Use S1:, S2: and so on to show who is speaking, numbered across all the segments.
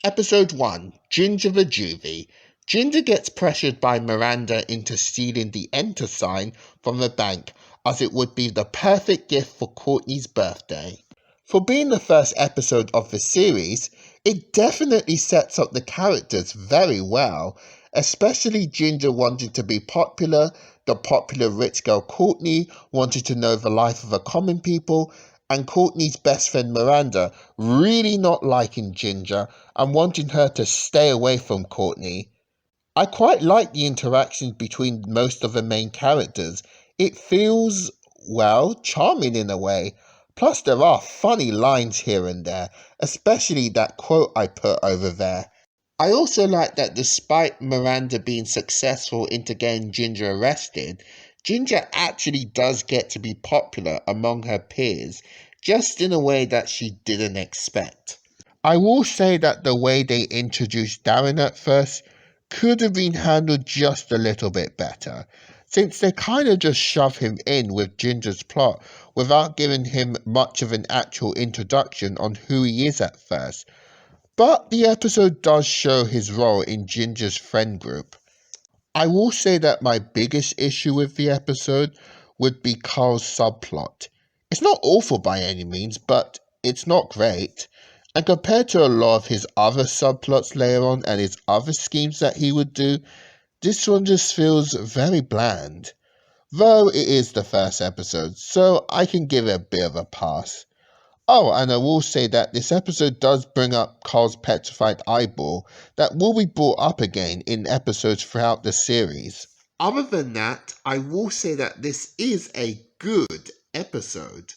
S1: Episode 1, Ginger the Juvie. Ginger gets pressured by Miranda into stealing the Enter sign from the bank as it would be the perfect gift for Courtney's birthday. For being the first episode of the series, it definitely sets up the characters very well, especially Ginger wanting to be popular, the popular rich girl Courtney wanting to know the life of the common people, and Courtney's best friend Miranda really not liking Ginger and wanting her to stay away from Courtney. I quite like the interactions between most of the main characters. It feels, well, charming in a way. Plus, there are funny lines here and there, especially that quote I put over there. I also like that despite Miranda being successful into getting Ginger arrested, Ginger actually does get to be popular among her peers, just in a way that she didn't expect. I will say that the way they introduced Darren at first could have been handled just a little bit better, since they kind of just shove him in with Ginger's plot without giving him much of an actual introduction on who he is at first. But the episode does show his role in Ginger's friend group. I will say that my biggest issue with the episode would be Carl's subplot. It's not awful by any means, but it's not great. And compared to a lot of his other subplots later on and his other schemes that he would do, this one just feels very bland. Though it is the first episode, so I can give it a bit of a pass. Oh, and I will say that this episode does bring up Carl's petrified eyeball that will be brought up again in episodes throughout the series. Other than that, I will say that this is a good episode.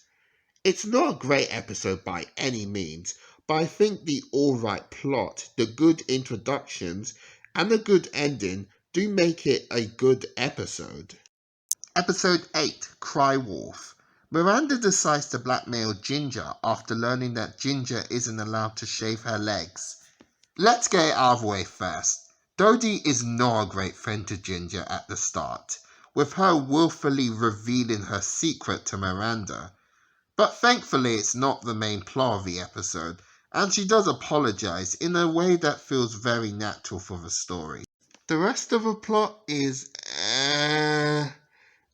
S1: It's not a great episode by any means, but I think the alright plot, the good introductions, and the good ending do make it a good episode. Episode 8, Cry Wolf. Miranda decides to blackmail Ginger after learning that Ginger isn't allowed to shave her legs. Let's get it out of the way first. Dodie is not a great friend to Ginger at the start, with her willfully revealing her secret to Miranda. But thankfully it's not the main plot of the episode, and she does apologize in a way that feels very natural for the story. The rest of the plot is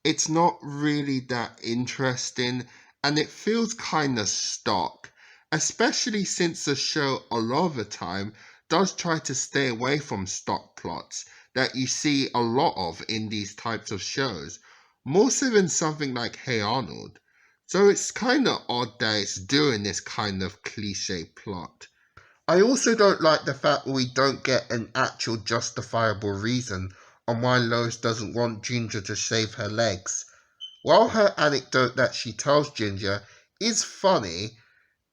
S1: it's not really that interesting and it feels kinda stock, especially since the show a lot of the time does try to stay away from stock plots that you see a lot of in these types of shows, more so than something like Hey Arnold. So it's kinda odd that it's doing this kind of cliche plot. I also don't like the fact that we don't get an actual justifiable reason on why Lois doesn't want Ginger to shave her legs. While her anecdote that she tells Ginger is funny,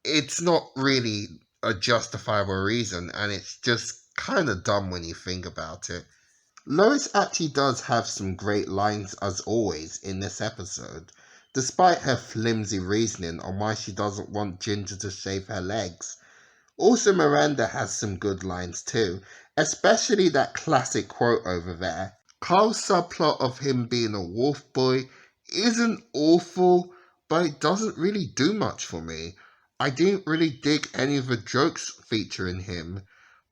S1: it's not really a justifiable reason and it's just kind of dumb when you think about it. Lois actually does have some great lines as always in this episode, despite her flimsy reasoning on why she doesn't want Ginger to shave her legs. Also, Miranda has some good lines too, especially that classic quote over there. Carl's subplot of him being a wolf boy isn't awful, but it doesn't really do much for me. I didn't really dig any of the jokes featuring him.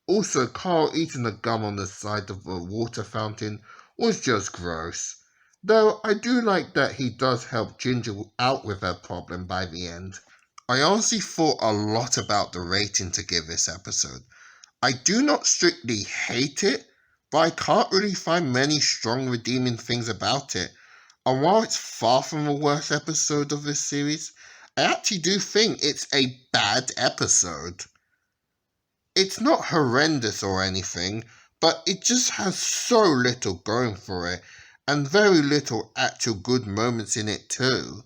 S1: Also, Carl eating the gum on the side of a water fountain was just gross. Though I do like that he does help Ginger out with her problem by the end. I honestly thought a lot about the rating to give this episode. I do not strictly hate it, but I can't really find many strong redeeming things about it. And while it's far from the worst episode of this series, I actually do think it's a bad episode. It's not horrendous or anything, but it just has so little going for it, and very little actual good moments in it too.